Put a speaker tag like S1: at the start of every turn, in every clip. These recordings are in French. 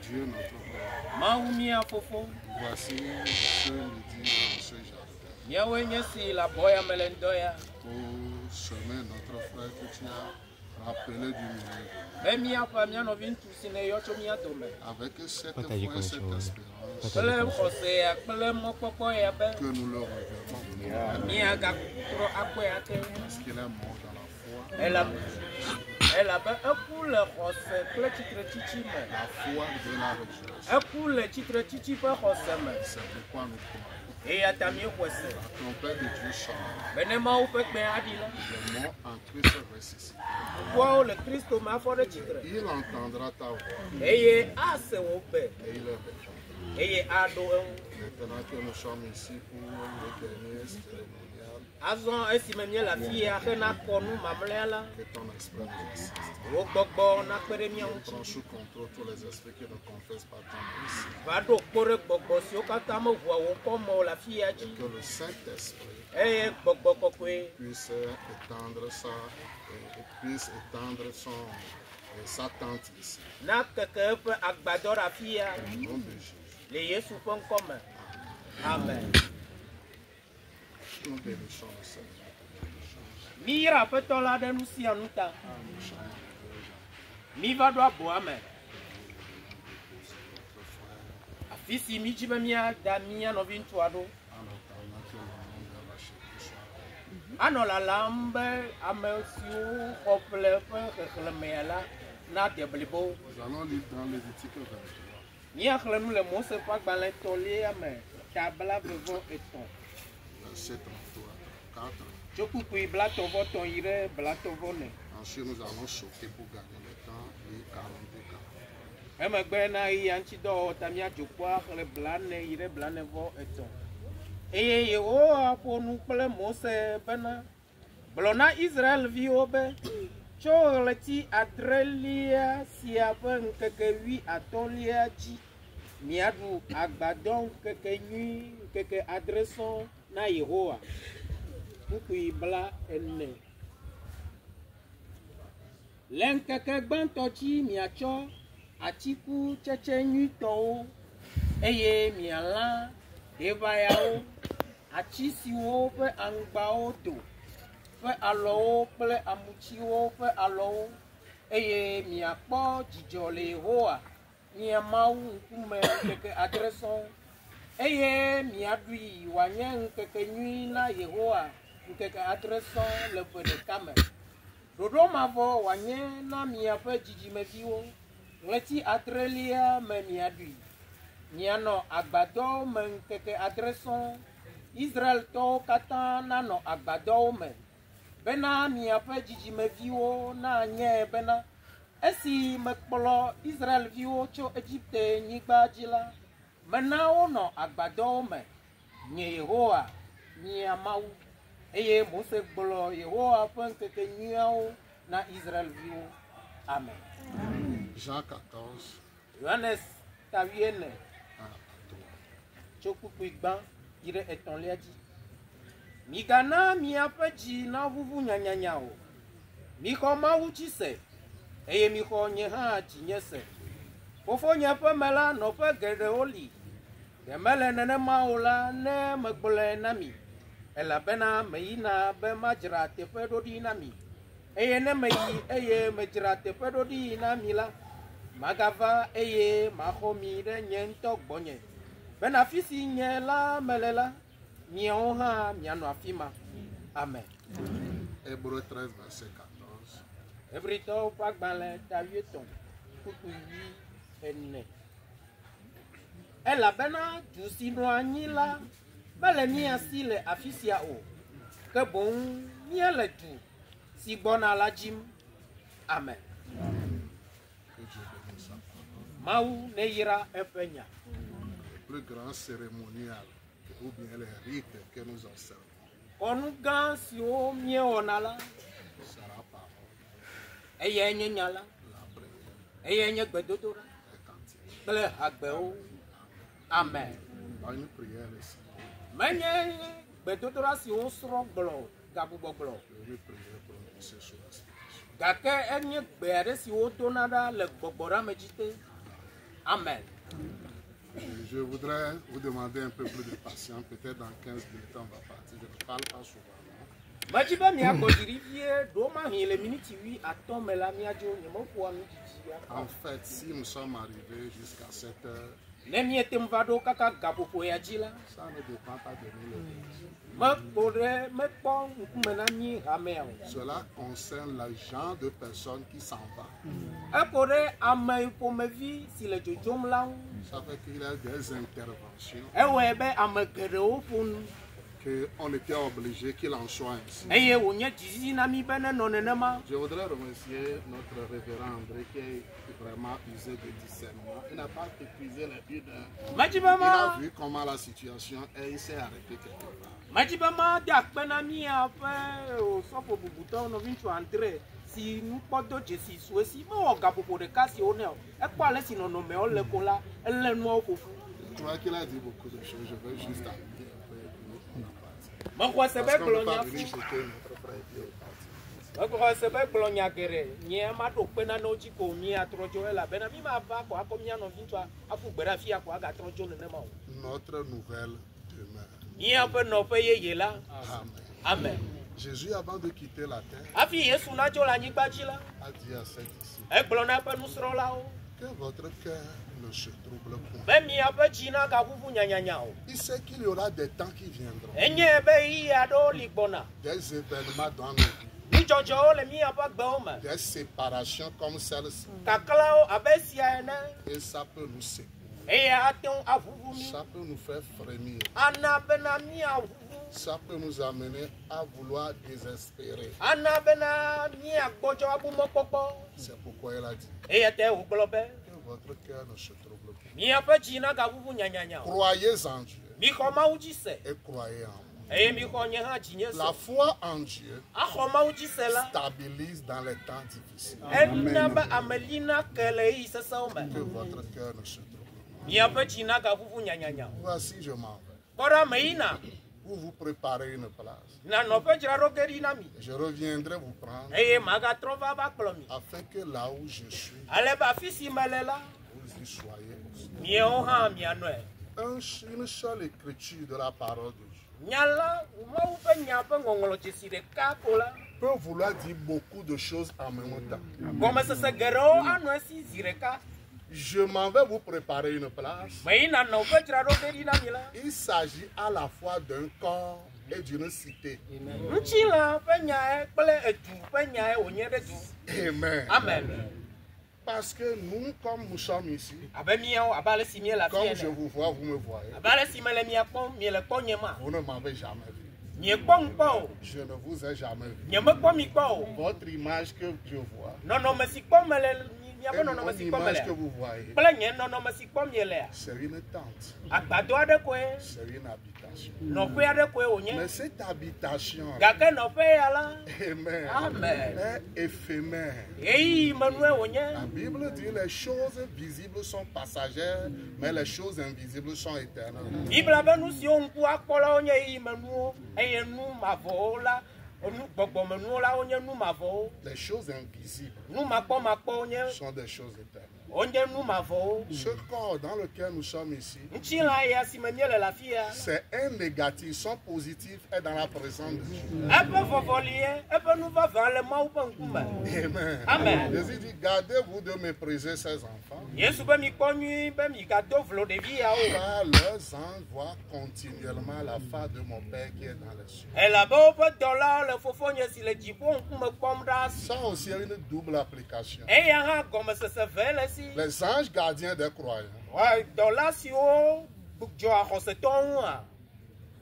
S1: Dieu notre Père, voici ce midi ce jardin pour semer notre frère que tu as rappelé du milieu. Avec cette foi et cette espérance que nous le reverrons parce qu'il est mort dans la foi. La foi de la résurrection. C'est pourquoi nous croyons. La trompette de Dieu sonne. Le mort en Christ ressuscité. Il entendra ta voix. Et il est maintenant que nous sommes ici pour le dernier cérémonial. Que ton esprit nous assiste. Prends sous contrôle tous les esprits qui ne confessent pas ton nom ici. Et que le Saint-Esprit puisse étendre sa tente ici. Au nom de Jésus. Amen. Nous bénissons le Seigneur.
S2: Mira petola de nous si anuta. Mi va doit boire mais. Afisi mi jibe mia da mia no vintuado. Ano la lambe amesiu ople pe mela na deblibo.
S1: Nous allons lire dans Lévitique 23.
S2: Ni akhle nous le mose pas balin tolé mais tabla vevon et ton.
S1: Verset 33, 4. Ensuite, nous allons sauter pour gagner le temps et
S2: 42 na Yehowa ukui bla ene lenkeke gbantochi miacho atiku cheche nyuto eye miala devayao achisiwo pe angbao do pe alowo ple amuchiwo pe alowo eye miakpo jijo le Yehowa miamau nkume keke adreson eye miadui wanye nkeke nyui na Yehowa nkeke adreson le fe de kame dodo mavo wanye na miaƒe dzidzimeviwo ŋleti adrelia me miadui mianɔ agbadɔ me nkeke adreson Israel tɔwo katã nanɔ agbadɔwo me bena miaƒe dzidzimeviwo na nye bena esi mekplɔ Israelviwo tso Egypte nyigba dzi la mena wonɔ agbadɔwo me nye Yehowa mia Mawu eye Mose gblɔ Yehowa ƒe ŋkekenyuiawo na Israelviwo. Amen.
S3: Jean 14.
S2: Johannes tawiene. Tso kpukpui gbã yi ɖe etɔ̃lia dzi. Migana miaƒe dzi naʋuʋu nyanyanya o. Mixɔ Mawu dzi se, eye mixɔ nye hã dzinye se. Fofonye ƒe me la nɔƒe geɖewo li. Ɖe mele nenema o la ne megblɔe na mi. Elabena meyina be madzra teƒe ɖo ɖi na mi. Eye ne meyi eye medzra teƒe ɖo ɖi na mi la, magava eye maxɔ mi ɖe nye ŋutɔ gbɔnye. Bena afi si nye la mele la, miawo hã mianɔ afi ma. Amen.
S3: Hébreux 13, verset 14.
S2: Hebritɔwo ƒe agbalẽ tawietɔ̃ kpukpui ene. Elabena du si nɔ anyi la mele mía si le afi sia o, ke boŋ míele du si gbɔna la dzim. Amen. Mawu neyra eƒe nya.
S3: Le plus grand cérémonial ou bien les rites que nous observons.
S2: Kɔnu gã siwo míewɔna la,
S3: C'est la parole,
S2: eye nye nya la,
S3: la prière,
S2: eye nye gbedodoɖa
S3: les cantiques.
S2: kple hagbewo. Amen.
S3: Pas une prière ici,
S2: Menye gbedodoɖa siwo srɔ̃ gblɔ gabubɔgblɔ,
S3: une prière prononcée sur la situation.
S2: gake enye gbe aɖe si wodona ɖa le gbɔgbɔɖa me dzi te. Amen.
S3: Je voudrais vous demander un peu plus de patience. Peut-être dans 15 minutes, on va partir. Je ne parle pas souvent. Non?
S2: Medzi be miagbɔ dziri vie ɖo mahi le miniti 15 me la miadzo nyemeƒoa mi dzidzi.
S3: En fait, si nous sommes arrivés jusqu'à cette heure,
S2: Ne miete va ɖo kaka gaƒoƒo ya dzi la,
S3: ça ne dépend pas de nous les deux.
S2: mekpɔ ŋkume na mi hamea o.
S3: Cela concerne le genre de personnes qui s'en va.
S2: Eƒo ɖe ame ƒomevi si le dzodzom la ŋu.
S3: Ça fait qu'il y a des interventions
S2: Ewɔe be ame geɖewo ƒo nu.
S3: qu'on était obligé qu'il en soit ainsi.
S2: Eye wònye dzizizi na mi be nenɔ nenema.
S3: Je voudrais remercier notre révérend André qui est vraiment usé de discernement. Il n'a pas épuisé les 1 heure.
S2: Medzi be
S3: Il a
S2: ma
S3: vu comment la situation est, il s'est arrêté quelque part.
S2: medzi be ma de akpe na miaƒe sɔfo bubutɔ nɔvi ŋutsu Andre si nukpɔdo dzesi sue si mewɔ gaƒoƒo ɖeka si wonɛ o. Ekpɔ ale si nɔnɔmewo le ko la, elé nuawo ƒoƒu.
S3: Je crois qu'il a dit beaucoup de choses. Je vais juste appuyer un peu et puis on va partir.
S2: Mexɔ se be
S3: Parce qu'on
S2: gblɔ
S3: ne peut
S2: nya
S3: pas venir
S2: fu.
S3: jeter notre frère et puis on partir.
S2: Mexɔ se be gblɔ nya geɖe. Nye ma ɖo kpe nanewo dzi ko miatrɔ dzo elabena mi ma va ko akɔ mia nɔvi ŋutsua aƒu gbe ɖe afi ya ko agatrɔ dzo nenema o.
S3: Notre nouvelle demeure.
S2: Miaƒe nɔƒe yeye la.
S3: Amen.
S2: Amen.
S3: Jésus, avant de quitter la terre,
S2: Hafi Yesu nadzo le anyigba dzi la,
S3: a dit à ses disciples
S2: egblɔ na eƒe nusrɔ̃lawo
S3: que votre cœur ne se trouble point.
S2: be miaƒe dzi nagaʋuʋu nyanyanya o.
S3: Il sait qu'il y aura des temps qui viendront,
S2: Enye be ɣeyiɣi aɖewo li gbɔna.
S3: des événements dans nos vies,
S2: Nudzɔdzɔwo le miaƒe gbewo me.
S3: des séparations comme celle-ci.
S2: Kaklawo abe sia ene.
S3: Et ça peut nous séparer.
S2: Eye ate ŋu aʋuʋu mi.
S3: Ça peut nous faire frémir.
S2: Ana bena miaʋuʋu.
S3: Ça peut nous amener à vouloir désespérer.
S2: Ana bena miagbɔdzɔ abu mɔkpɔkpɔ.
S3: C'est pourquoi il a dit
S2: Eya te wògblɔ be
S3: que votre cœur ne se trouble point.
S2: miaƒe dzi nagaʋuʋu nyanyanya o.
S3: Croyez en Dieu
S2: Mixɔ Mawu dzi se.
S3: et croyez en moi.
S2: Eye mixɔ nye hã dzinye
S3: La
S2: se.
S3: foi en Dieu
S2: Axɔ Mawu dzi se la.
S3: stabilise dans les temps difficiles.
S2: Ena be ameli nake le ɣeyiɣi sesẽwo me.
S3: Que votre cœur ne se trouble point.
S2: Miaƒe dzi nagaʋuʋu nyanyanya o.
S3: Voici, je m'en vais.
S2: Kɔ ɖe ame yina.
S3: Vous vous préparez une place.
S2: Na nɔƒe dzraɖo ge ɖi na mi.
S3: Je reviendrai vous prendre
S2: Eye magatrɔ va kplɔ mi.
S3: afin que là où je suis,
S2: Ale be afi si mele la,
S3: vous y soyez aussi.
S2: miawo hã mianɔe.
S3: Une seule écriture de la parole de Dieu
S2: Nya la, Mawu ƒe nya ƒe ŋɔŋlɔ dzesi ɖeka ko la,
S3: peut vouloir dire beaucoup de choses en même temps.
S2: gɔmesese geɖewo anɔ esi zi ɖeka.
S3: Je m'en vais vous préparer une place.
S2: Me yina nɔƒe dzraɖo ge ɖi na mi la.
S3: Il s'agit à la fois d'un corps et d'une cité.
S2: Ŋutilã ƒe nyae kple edu ƒe nyae wònye ɖe du.
S3: Amen.
S2: Amen.
S3: Parce que nous, comme nous sommes ici,
S2: Abe miawo, abe ale si mie le afi
S3: comme je
S2: ene.
S3: vous vois, vous me voyez.
S2: Abe ale si mele mia kpɔm, mie le kpɔ nye ma.
S3: Vous ne m'avez jamais vu.
S2: Miekpɔ ŋu kpɔ o.
S3: Je ne vous ai jamais vu.
S2: Nyemekpɔ mi kpɔ o.
S3: Votre image que je vois,
S2: Nɔnɔme si kpɔm mele
S3: l'image que vous voyez, c'est une tente, c'est une habitation. Mais cette habitation, amen, est éphémère. La Bible dit les choses visibles sont passagères, mais les choses invisibles sont éternelles. Les choses invisibles sont des choses éternelles. Ce corps dans lequel nous sommes ici, c'est un négatif, son positif est dans la présence de Dieu. Amen. Jésus dit, gardez-vous de mépriser ces enfants, car leurs anges voient continuellement la face de mon Père qui est dans les cieux. Ça aussi a une double application. Les anges gardiens des croyants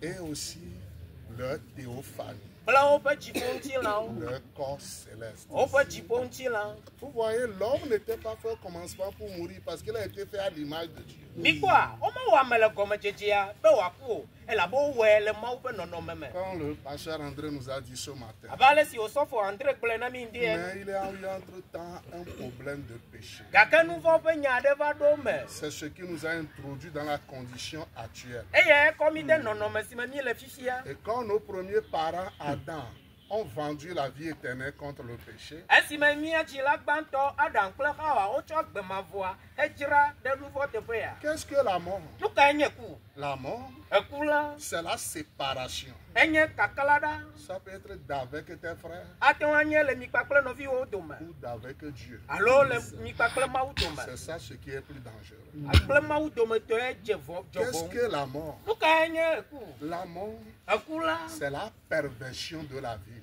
S3: et aussi leur théophanie, leur corps céleste. Vous voyez, l'homme n'était pas fait au commencement pour mourir parce qu'il a été fait à l'image de Dieu. Quand le pasteur André nous a dit ce matin, mais il y a eu entre-temps un problème de péché. C'est ce qui nous a introduit dans la condition actuelle. Et quand nos premiers parents, Adam, ont vendu la vie éternelle contre le péché, qu'est-ce que la mort? La mort, c'est la séparation. Ça peut être d'avec tes frères ou d'avec Dieu. C'est ça ce qui est plus dangereux. Qu'est-ce que la mort? La mort, c'est la perversion de la vie.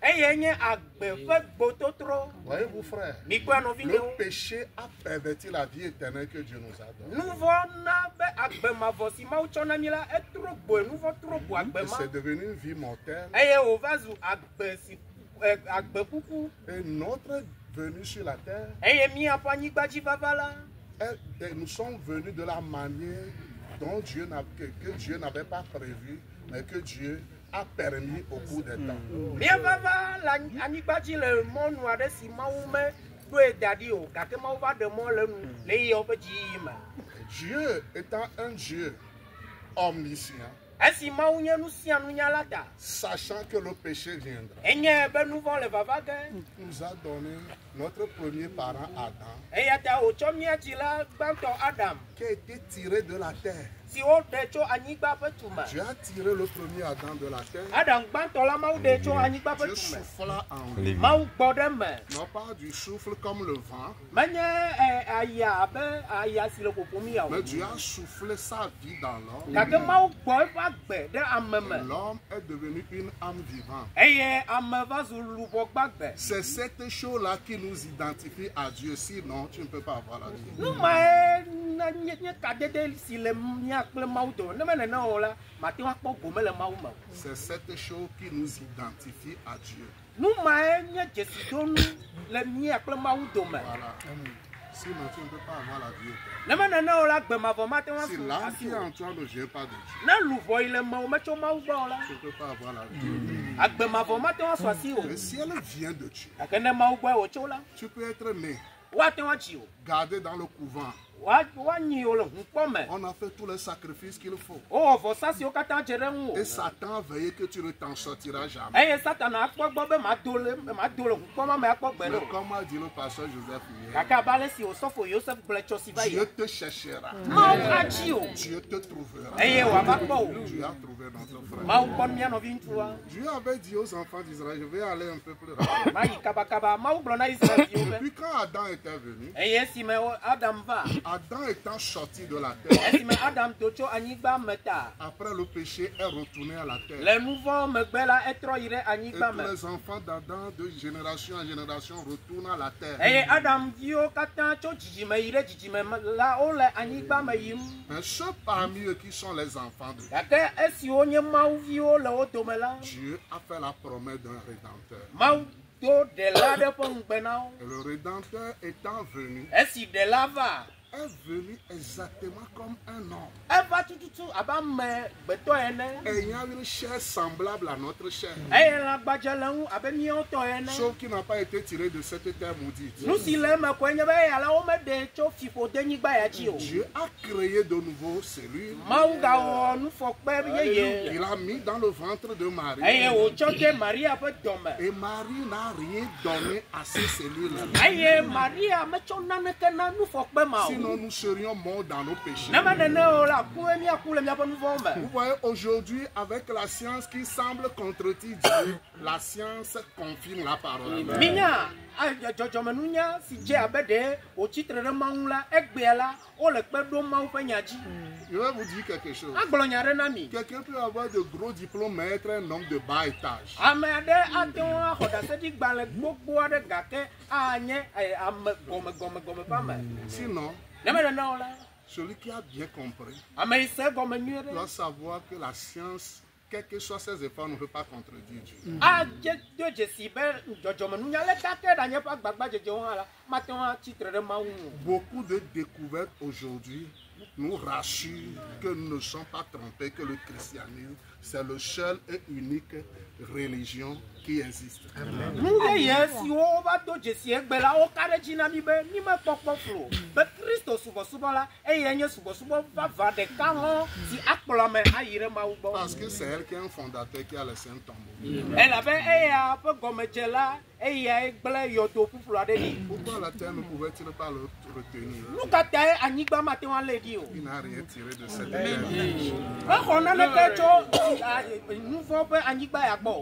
S3: Voyez-vous, frère, le péché a perverti la vie éternelle que Dieu nous a donnée. Et c'est devenu une vie mortelle. Et notre venue sur la terre, nous sommes venus de la manière dont Dieu que Dieu n'avait pas prévu, mais que Dieu a permis au cours des temps. Dieu étant un Dieu omniscient, sachant que le péché viendra, nous a donné notre premier parent Adam, qui a été tiré de la terre. Dieu a tiré le premier Adam de la terre. Dieu souffla en lui. Non pas du souffle comme le vent, mais Dieu a soufflé sa vie dans l'homme. L'homme est devenu une âme vivante. C'est cette chose-là qui nous identifie à Dieu. Sinon, tu ne peux pas avoir la vie. C'est cette chose qui nous identifie à Dieu. Voilà. Sinon, tu ne peux pas avoir la vie. Si l'âme qui est en toi ne vient pas de Dieu, tu ne peux pas avoir la vie. Mais si elle vient de Dieu, tu peux être né, gardé dans le couvent. On a fait tous les sacrifices qu'il faut. Et Satan a veillé que tu ne t'en sortiras jamais. Mais comme a dit le pasteur Joseph hier, Dieu te cherchera. Dieu te trouvera. Dieu a trouvé notre frère. Dieu avait dit aux enfants d'Israël, je vais aller un peu plus rapidement. Depuis quand Adam était venu, Adam étant sorti de la terre, après le péché est retourné à la terre. Et tous les enfants d'Adam de génération en génération retournent à la terre. Mais ceux parmi eux qui sont les enfants de Dieu, Dieu a fait la promesse d'un rédempteur. le Rédempteur étant venu, est venu exactement comme un homme, ayant une chair semblable à notre chair, sauf qu'il n'a pas été tiré de cette terre maudite. Dieu a créé de nouveau celui. Il a mis dans le ventre de Marie. Et Marie n'a rien donné à ces cellules. Sinon, nous serions morts dans nos péchés. Vous voyez, aujourd'hui, avec la science qui semble contredire Dieu, la science confirme la parole. Je vais vous dire quelque chose. Quelqu'un peut avoir de gros diplômes, mais être un homme de bas étage. Sinon, celui qui a bien compris doit savoir que la science, quels que soient ses efforts, ne peut pas contredire Dieu. Beaucoup de découvertes aujourd'hui nous rassurent que nous ne sommes pas trompés, que le christianisme, c'est le seul et unique religion qui existe. Parce que c'est elle qui est un fondateur qui a laissé un tombeau. Pourquoi la terre ne pouvait-il pas le retenir? Il n'a rien tiré de cette terre.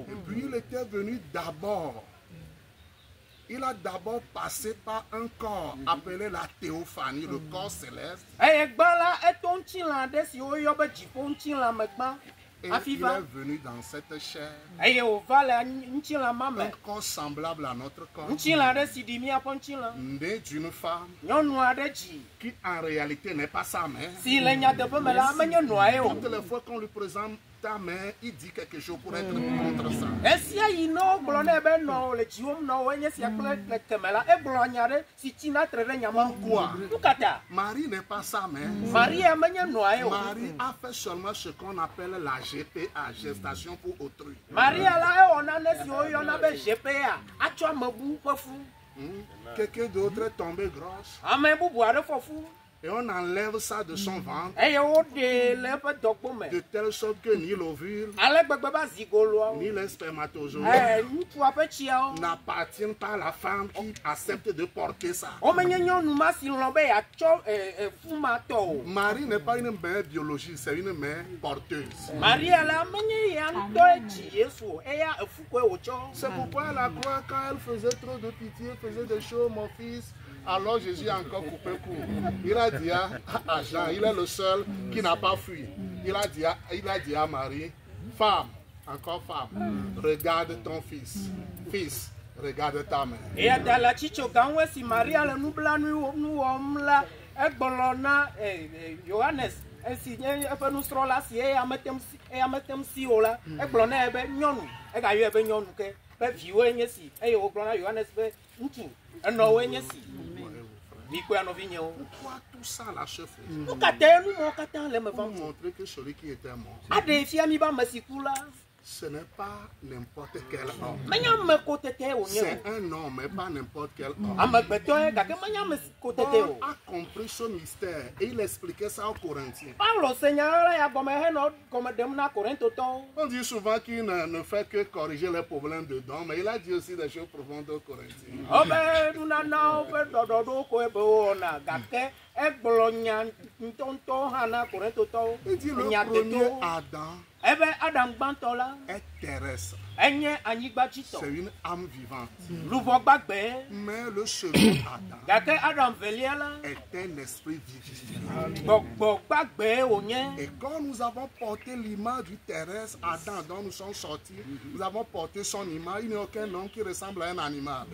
S3: Et puis il était venu d'abord. Il a d'abord passé par un corps appelé la théophanie, le corps céleste. Et il est venu dans cette chair, un corps semblable à notre corps, né d'une femme qui en réalité n'est pas sa mère. Toutes les fois qu'on lui présente ta mère, il dit quelque chose pour être contre ça. Pourquoi? Marie n'est pas sa mère. Marie a fait seulement ce qu'on appelle la GPA, gestation pour autrui. Quelqu'un d'autre est tombé grosse. Et on enlève ça de son ventre, de telle sorte que ni l'ovule, ni les spermatozoïdes n'appartiennent pas à la femme qui accepte de porter ça. Marie n'est pas une mère biologique, c'est une mère porteuse. C'est pourquoi à la croix, quand elle faisait trop de pitié, faisait des choses, mon fils, alors Jésus a encore coupé court. Il a dit à Jean, il est le seul qui n'a pas fui. Il a dit à Marie, femme, encore femme, regarde ton fils. Fils, regarde ta mère. Et à la chicho quand si Maria le nubla nous Johannes si nous serons là si et à mettre si ola et blonné ebe nyonu e ga yo ebe nyonu ke be viwe nyesi e yo blonné Johannes be ntu eno we nyesi. Pourquoi tout ça la chef? Pour montrer que celui qui était mort, ce n'est pas n'importe quel homme. C'est un homme, mais pas n'importe quel homme. Paul a compris ce mystère et il expliquait ça aux Corinthiens. On dit souvent qu'il ne fait que corriger les problèmes dedans, mais il a dit aussi des choses profondes aux Corinthiens. Il dit le premier Adam est terrestre. C'est une âme vivante. Mais le second Adam est un esprit vivifiant. Et quand nous avons porté l'image du terrestre Adam dont nous sommes sortis, nous avons porté son image. Il n'y a aucun homme qui ressemble à un animal.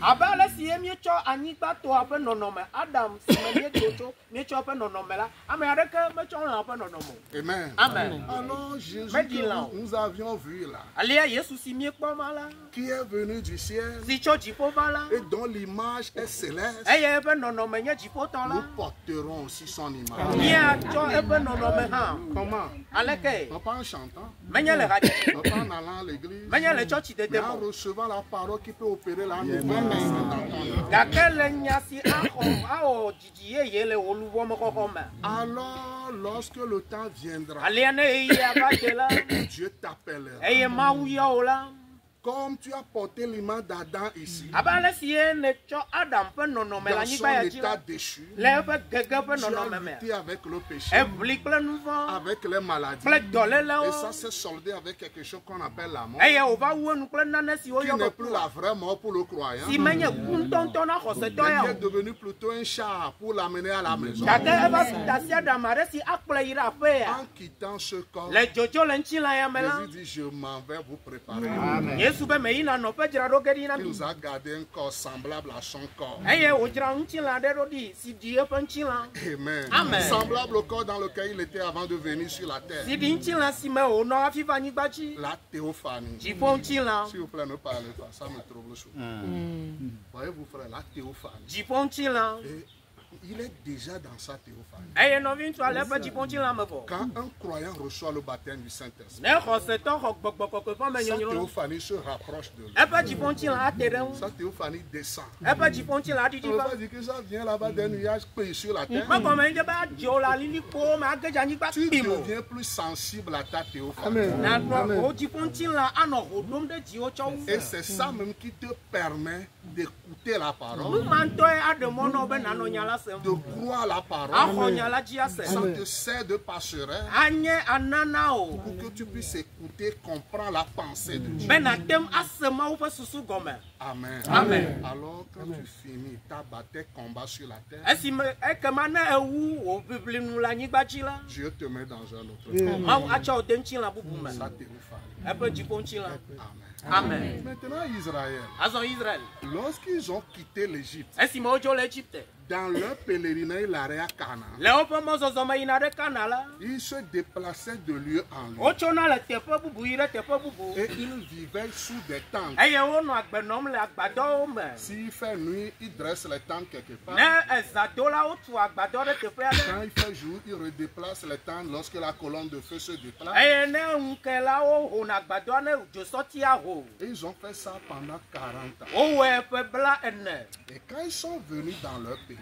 S3: Amen.
S2: Amen.
S3: Alors Jésus que nous avions vu là, qui est venu du ciel et dont l'image est céleste, nous porterons aussi son image. Comment? Pas en chantant, pas en allant à l'église, mais en recevant la parole qui peut opérer la nouvelle naissance dans ton âme. Alors, lorsque le temps viendra, Dieu t'appellera. Comme tu as porté l'image d'Adam ici, dans son état déchu, tu as lutté avec le péché, avec les maladies, et ça s'est soldé avec quelque chose qu'on appelle la mort, qui n'est plus la vraie mort pour le croyant, mais qui est devenu plutôt un char pour l'amener à la maison. En quittant ce corps, Jésus dit, je m'en vais vous préparer. Amen. Il nous a gardé un corps semblable à son corps. Amen. Amen. Semblable au corps dans lequel il était avant de venir sur la terre. La théophanie. S'il vous plaît, ne parlez pas, ça me trouble chaud. Voyez-vous, frère, la théophanie. Il est déjà dans sa théophanie. Quand un croyant reçoit le baptême du Saint-Esprit, sa théophanie se rapproche de lui. Sa théophanie descend. On ne veut pas dire que ça vient là-bas d'un nuage pris sur la terre. Tu deviens plus sensible à ta théophanie. Et c'est ça même qui te permet d'écouter la parole, de croire la parole. Ça te sert de passerelle pour que tu puisses écouter, comprendre la pensée de Dieu. Amen. Amen. Alors quand tu finis ta bataille combat sur la terre, Dieu te met dans un autre corps. Ça théophanie. Amen. Amen. Maintenant Israël, lorsqu'ils ont quitté l'Égypte, dans leur pèlerinage, l'arrêt à Cana, ils se déplaçaient de lieu en lieu. Et ils vivaient sous des tentes. S'il fait nuit, ils dressent les tentes quelque part. Quand il fait jour, ils redéplacent les tentes lorsque la colonne de feu se déplace. Et ils ont fait ça pendant 40 ans. Et quand ils sont venus dans leur pays,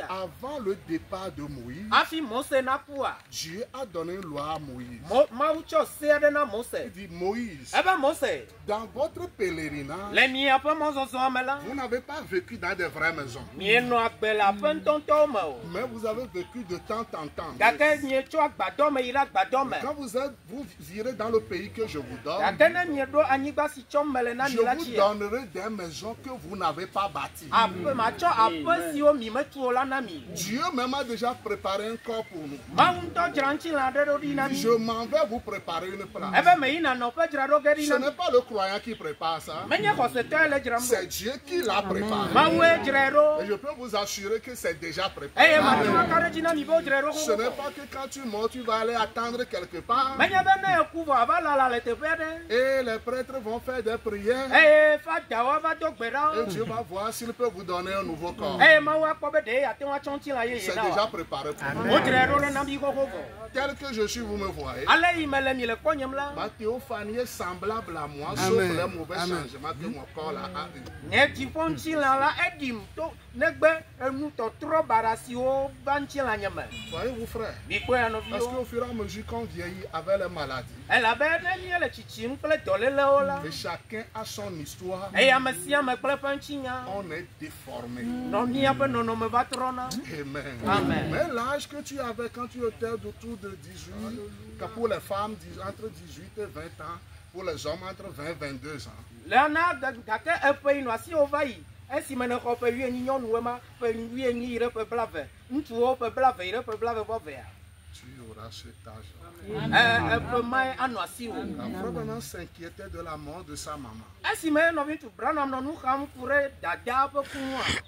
S3: avant le départ de Moïse, Dieu a donné une loi à Moïse. Il dit, Moïse, dans votre pèlerinage, vous n'avez pas vécu dans des vraies maisons, mais vous avez vécu de temps en temps. Quand vous irez dans le pays que je vous donne, je vous donnerai des maisons que vous n'avez pas bâties. Dieu même a déjà préparé un corps pour nous. Je m'en vais vous préparer une place. Ce n'est pas le croyant qui prépare ça, c'est Dieu qui l'a préparé. Et je peux vous assurer que c'est déjà préparé. Ce n'est pas que quand tu meurs, tu vas aller attendre quelque part et les prêtres vont faire des prières et Dieu va voir s'il peut vous donner un nouveau corps. C'est déjà préparé pour moi. Tel que je suis, vous me voyez. Ma théophanie est semblable à moi, sauf les mauvais changements que mon corps a eu. Voyez-vous, frère, parce qu'au fur et à mesure qu'on vieillit avec les maladies, et chacun a son histoire, on est déformé. Amen. Mais l'âge que tu avais quand tu étais autour de 18, que pour les femmes entre 18 et 20 ans, pour les hommes entre 20 et 22 ans. Tu auras cet âge. La frère s'inquiétait de la mort de sa maman.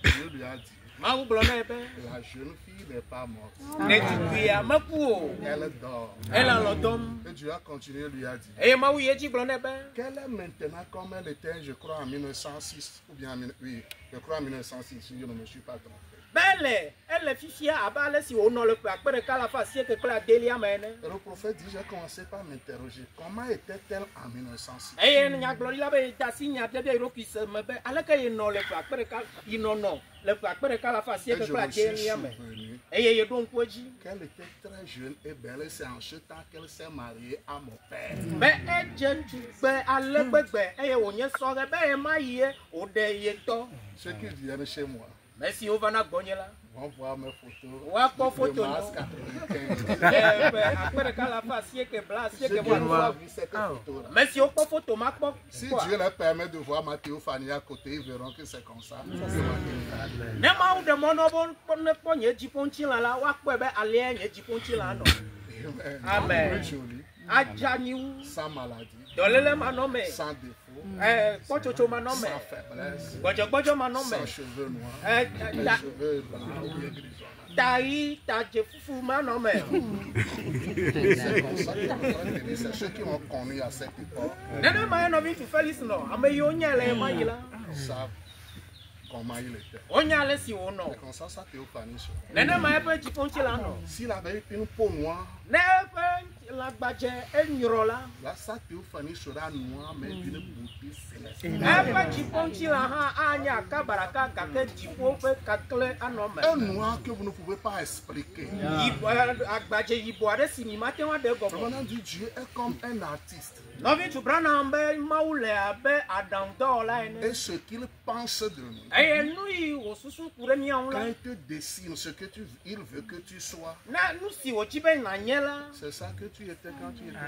S3: Dieu lui a dit, La jeune fille n'est pas morte. Elle dort. Et Dieu a continué, lui a dit. Quelle est maintenant comme elle était, je crois, en 1906, ou bien, oui, je crois en 1906, si je ne me suis pas trompé.
S2: Le
S3: prophète dit, j'ai commencé par m'interroger, comment était-elle en 1906? Elle était très jeune et belle, c'est en ce temps qu'elle s'est mariée à mon père. Ce qu'ils viennent chez moi.
S2: Merci, on va na bonne là.
S3: On voit mes photos.
S2: On photo
S3: masque
S2: merci, on peut photo ma.
S3: Si Dieu leur permet de voir ma théophanie à côté, ils verront que c'est comme ça.
S2: Amen.
S3: Sans maladie. Sans défaut.
S2: Sans
S3: faiblesse. Sans cheveux noirs. Cheveux blancs. C'est ceux qui m'ont connu à cette époque. Savent comment il était. C'est comme ça, sa théophanie. S'il avait une peau noire, là, sa théophanie sera noire, mais d'une beauté céleste. Un noir que vous ne pouvez pas expliquer. Maintenant, Dieu est comme un artiste. Et ce qu'il pense de nous, quand il te dessine ce que il veut que tu sois, c'est ça que tu étais quand tu étais.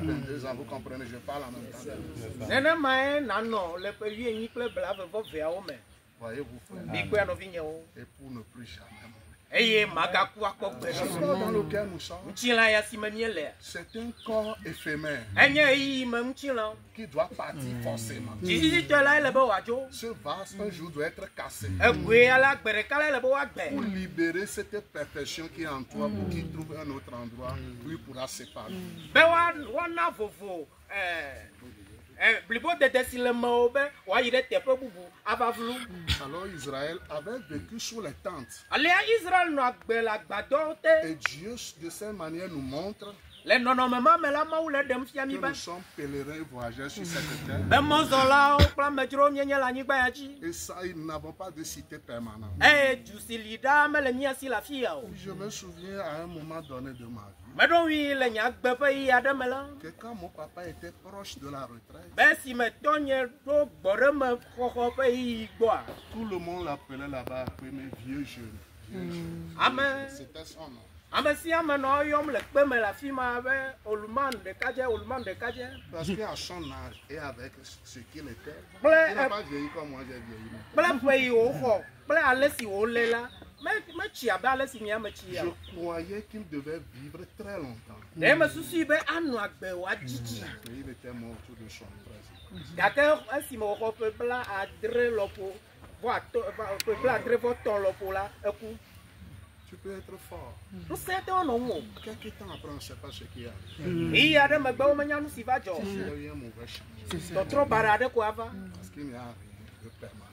S3: 22 ans, vous comprenez, je parle en même temps. Voyez-vous, frère, et pour ne plus jamais dans lequel nous sommes, c'est un corps éphémère qui doit partir forcément. Ce vase un jour doit être cassé pour libérer cette perfection qui est en toi, pour qu'il trouve un autre endroit où il pourra s'épanouir. Alors Israël avait vécu sous les tentes. Et Dieu de cette manière nous montre que nous sommes pèlerins et voyageurs sur cette terre. Et ça, nous n'avons pas de cité permanente. Je me souviens à un moment donné de ma vie que quand mon papa était proche de la retraite, tout le monde l'appelait là-bas, premier vieux jeune.
S2: Amen.
S3: C'était son nom.
S2: Parce
S3: qu'à son âge et avec ce qu'il était, il n'a pas vieilli comme moi j'ai vieilli. Je croyais qu'il devait vivre très longtemps. Il était mort autour de son 13 ans. Tu peux être fort. Quelque temps après, on ne sait pas ce qu'il y a. Il y a un mauvais changement. Parce qu'il n'y a rien de permanent.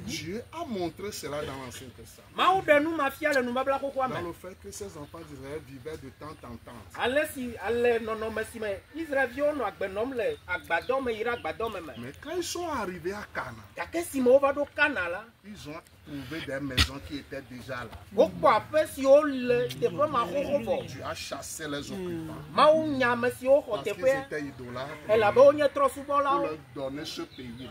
S3: Dieu a montré cela dans l'Ancien Testament. Dans le fait que ces enfants d'Israël vivaient de temps en temps. Mais quand ils sont arrivés à Cana, ils ont trouvé des maisons qui étaient déjà là. Tu as chassé les occupants. Parce qu'ils étaient idolâtres. Pour leur donner ce pays-là.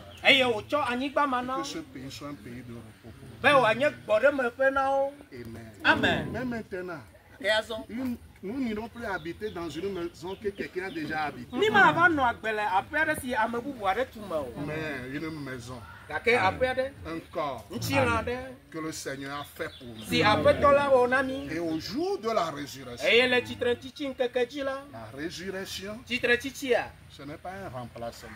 S3: Que ce pays soit un pays de repos.
S2: Amen.
S3: Amen. Mais maintenant, Nous n'irons plus habiter dans une maison que quelqu'un a déjà habité.
S2: Mais
S3: une maison. Un corps que le Seigneur a fait pour nous. Et au jour de la résurrection, ce n'est pas un remplacement.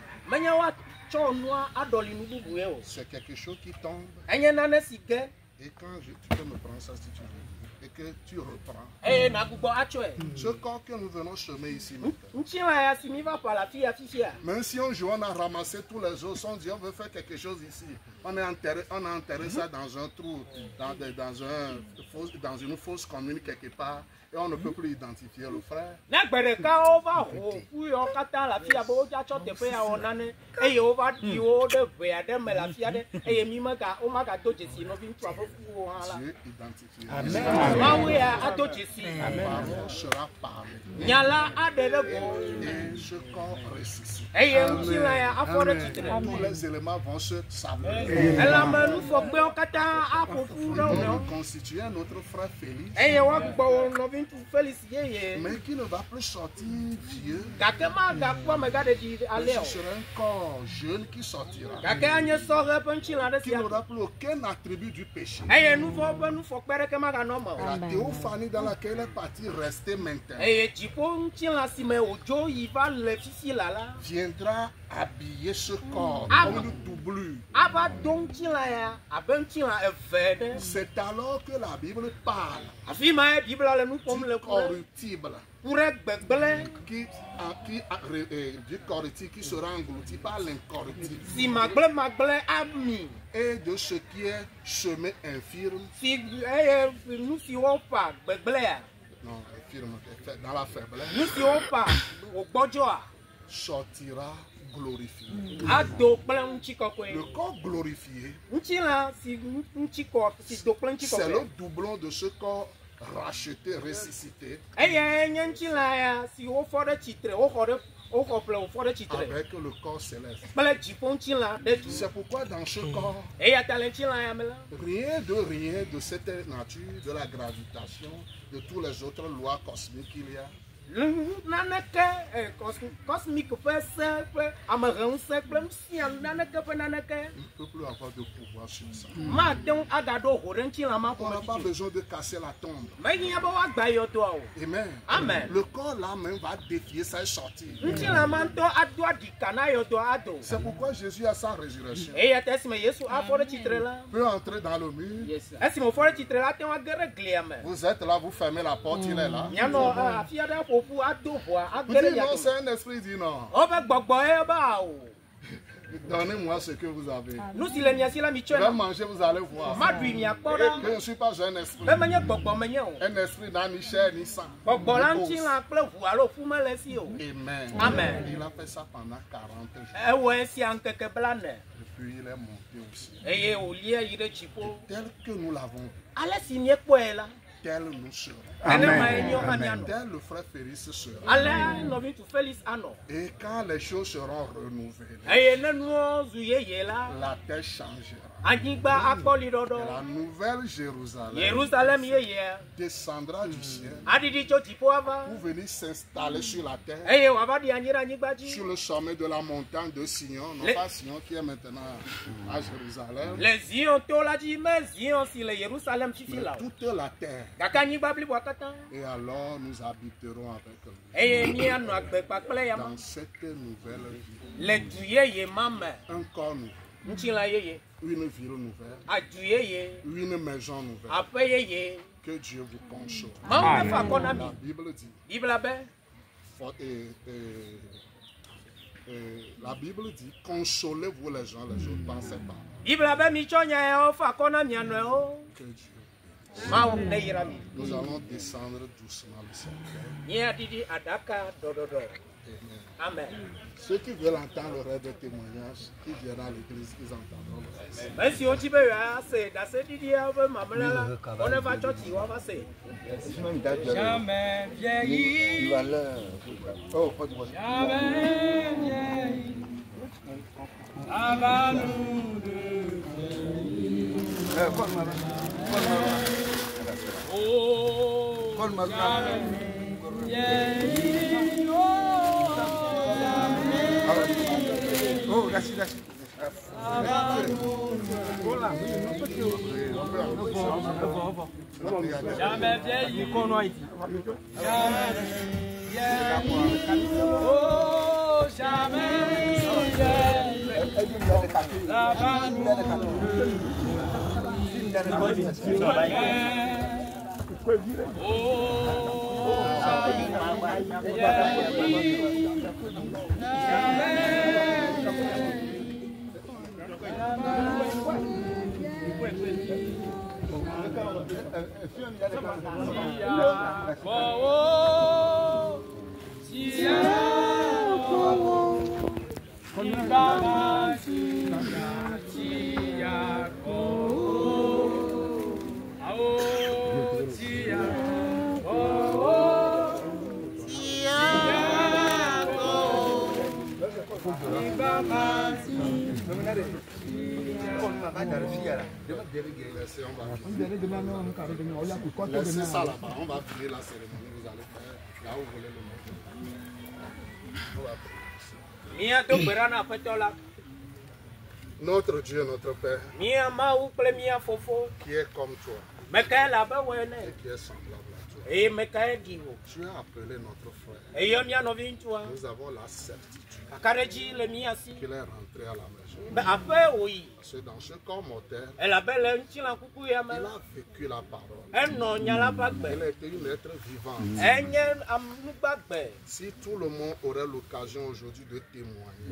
S3: C'est quelque chose qui tombe. Et quand tu peux me prendre ça si tu veux. Et que tu reprends. Ce corps que nous venons semer ici. Même si un jour on a ramassé tous les os, on dit on veut faire quelque chose ici. On a enterré ça dans un trou, dans une fosse commune quelque part. Et on ne peut plus identifier le frère. Dieu identifiera. Amen. Sera parlé. Et ce corps ressuscite. Tous les éléments vont se savoir. Nous constituons notre frère Félix. Mais qui ne va plus sortir vieux. Ce sera un corps jeune qui sortira. Qui n'aura plus aucun attribut du péché. La théophanie dans laquelle est parti rester maintenant viendra habiller ce corps comme une doublure. C'est alors que la Bible parle du corruptible du corruptible qui sera englouti par l'incorruptible et de ce qui est semé infirme. Non, infirme, dans la faiblesse. Sortira glorifié. Le corps glorifié, c'est le doublon de ce corps racheté, ressuscité. Avec le corps céleste. C'est pourquoi dans ce corps, rien de cette nature, de la gravitation, de toutes les autres lois cosmiques qu'il y a. Il ne peut plus avoir de pouvoir sur ça. On n'a pas besoin de casser la tombe. Amen. Le corps là même va défier sa sortie. C'est pourquoi Jésus a sa résurrection. Peut entrer dans le mur. Vous êtes là, vous fermez la porte, il est là. Vous dites non, c'est un esprit, dit non. Donnez-moi ce que vous avez. Vous allez manger, vous allez voir. Je ne suis pas un esprit. Un esprit n'a ni chair ni sang. Amen. Il a fait ça pendant 40 jours. Et puis il est monté aussi. Tel que nous l'avons vu, tel nous serons. Amen. Tel le frère Félix sera. Et quand les choses seront renouvelées, la terre changera. Et la nouvelle Jérusalem descendra du ciel pour venir s'installer sur la terre, sur le sommet de la montagne de Sion, non pas Sion qui est maintenant à Jérusalem, mais toute la terre. Et alors nous habiterons avec lui dans cette nouvelle vie. Un corps nouveau. Une ville nouvelle, une maison nouvelle. Que Dieu vous console. La Bible dit, la Bible dit, consolez-vous les uns les autres par ces paroles. Que Dieu. Nous allons descendre doucement le Seigneur. Amen. Ceux qui veulent entendre le rêve de témoignage, qui viennent à l'église, ils entendront le rêve.
S4: Jamais vieilli.
S3: Oh, pas de voix.
S4: Jamais vieilli. Ça va nous deux. Oh,
S3: Oh, that's it.
S4: Jamais vieilli. Oh, jamais
S3: Laissez ça là-bas, on va finir la cérémonie, vous allez faire là où vous voulez le mettre. Notre Dieu, notre Père, qui est comme toi, et qui est semblable à toi. Tu as appelé notre frère. Nous avons la certitude qu'il est rentré à la maison. Parce que dans ce corps mortel, il a vécu la parole. Il a été un être vivant. Si tout le monde aurait l'occasion aujourd'hui de témoigner,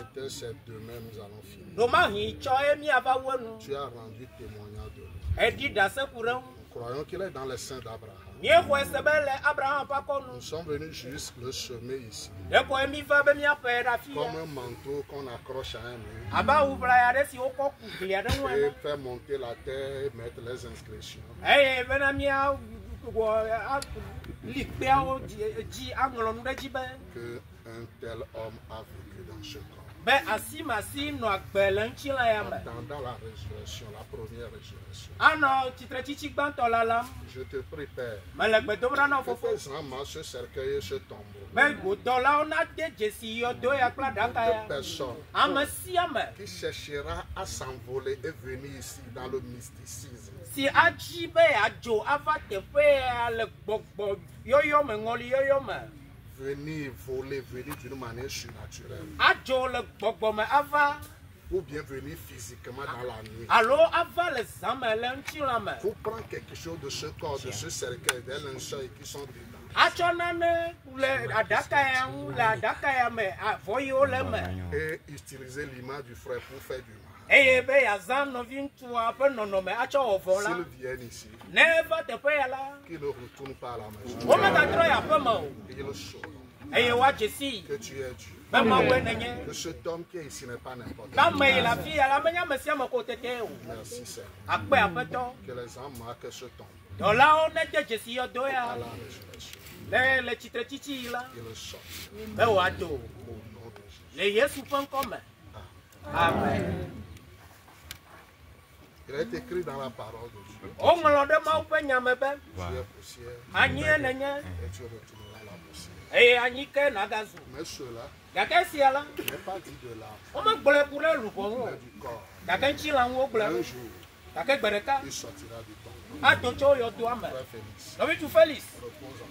S3: peut-être c'est demain nous allons finir. Tu as rendu témoignage de lui. Nous croyons qu'il est dans les seins d'Abraham. Nous sommes venus juste le semer ici. Comme un manteau qu'on accroche à un mur. Et faire monter la terre et mettre les inscriptions. Qu'un tel homme a vécu dans ce corps. Attendant la résurrection, la première résurrection. Je te prie, Père, que tes âmes marchent ce cercueil et ce tombeau. Toute personne qui cherchera à s'envoler et venir ici dans le mysticisme. Venir voler, venir d'une manière surnaturelle. Ou bien venir physiquement dans la nuit. Pour prendre quelque chose de ce corps, de ce cercueil, des linceaux qui sont dedans. Et utiliser l'image du frère pour faire du mal. S'ils viennent ici, qu'ils ne retournent pas à la maison. Et ils le sauront que tu es Dieu. Que cet homme qui est ici n'est pas n'importe qui. Merci Seigneur. Que les âmes marquent ce tombeau. À la résurrection. Et le sortent. Au nom de Jésus. Amen. Il est écrit dans la parole de Dieu. Tu es poussière. Et tu retourneras à la poussière. Mais cela n'est pas dit de l'âme, mais du corps. Un jour, il sortira du tombeau. Frère Félix, reposons.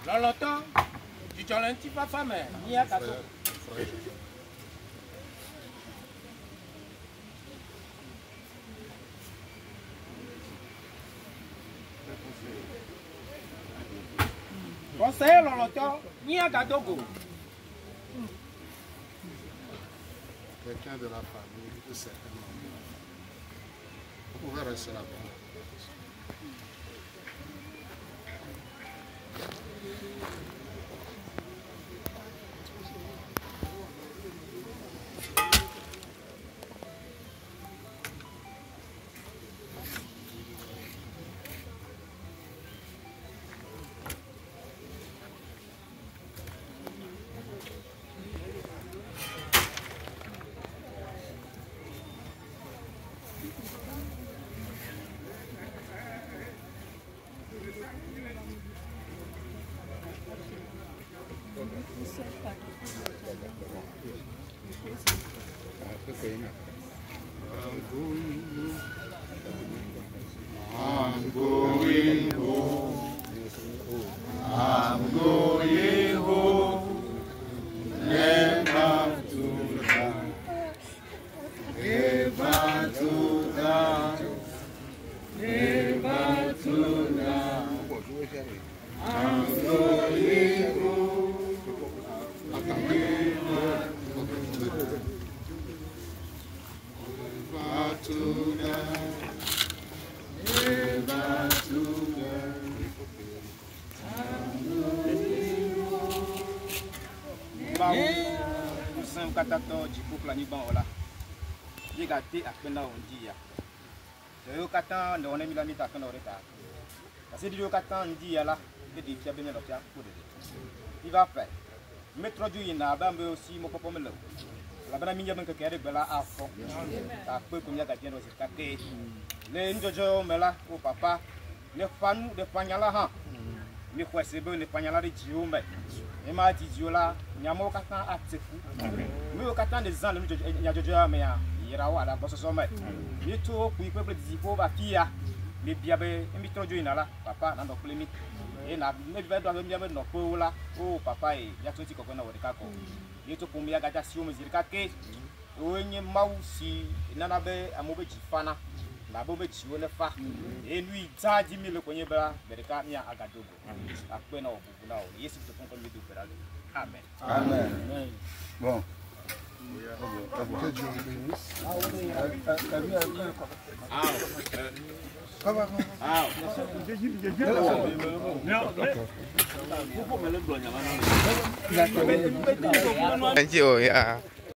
S2: Loloto, tu as un petit peu femme, ni à cadeau. Conseil Loloto, ni à cadeau.
S3: Quelqu'un de la famille, de certains membres. Vous pouvez rester là-bas. I'm going home. I'm going home. Never to die. Never to die. Never to die. I'm going home. Never to die. Never to die.
S2: Nous katato jipo plani ban ola. Diga te akpenda ondia. Yo katan no ne milami ta kana oreta. Parce que yo katan ndia la, que di pia bene lo pia pour de. Il va faire. Metro du ina ba mbe aussi mo popo melo. La bana minja ben que kere bela afo. Ta pe ko nya ga bien aussi ka ke. Le njojo mela o papa. Le fanu de panyala ha. Mi kwese be ne panyala de jiombe. Et ma dit là, il y a mon katan à Tsefu. Mais au katan des ans, il y a déjà mais il y a à la bosse sommet. Il tout pour le peuple des Ipo, va fia. Mais bien, il m'y trouve une là, papa, dans nos polémiques. Et n'a pas de bien nos peaux là. Oh, papa, il y a tout ce qu'on a au décaco. Il est tout pour m'y agacer sur mes ircaquets. Ou une mausi, n'anabe à mauvais fana. La bombe tue le fa. Et lui, ça 10 000 le bras, mais le cas n'y a agadogo. Après, non, vous n'avez pas. Yesu te font comme il doit. Amen.
S3: Amen. Bon. Que Dieu bénisse.
S5: Thank you. Yeah.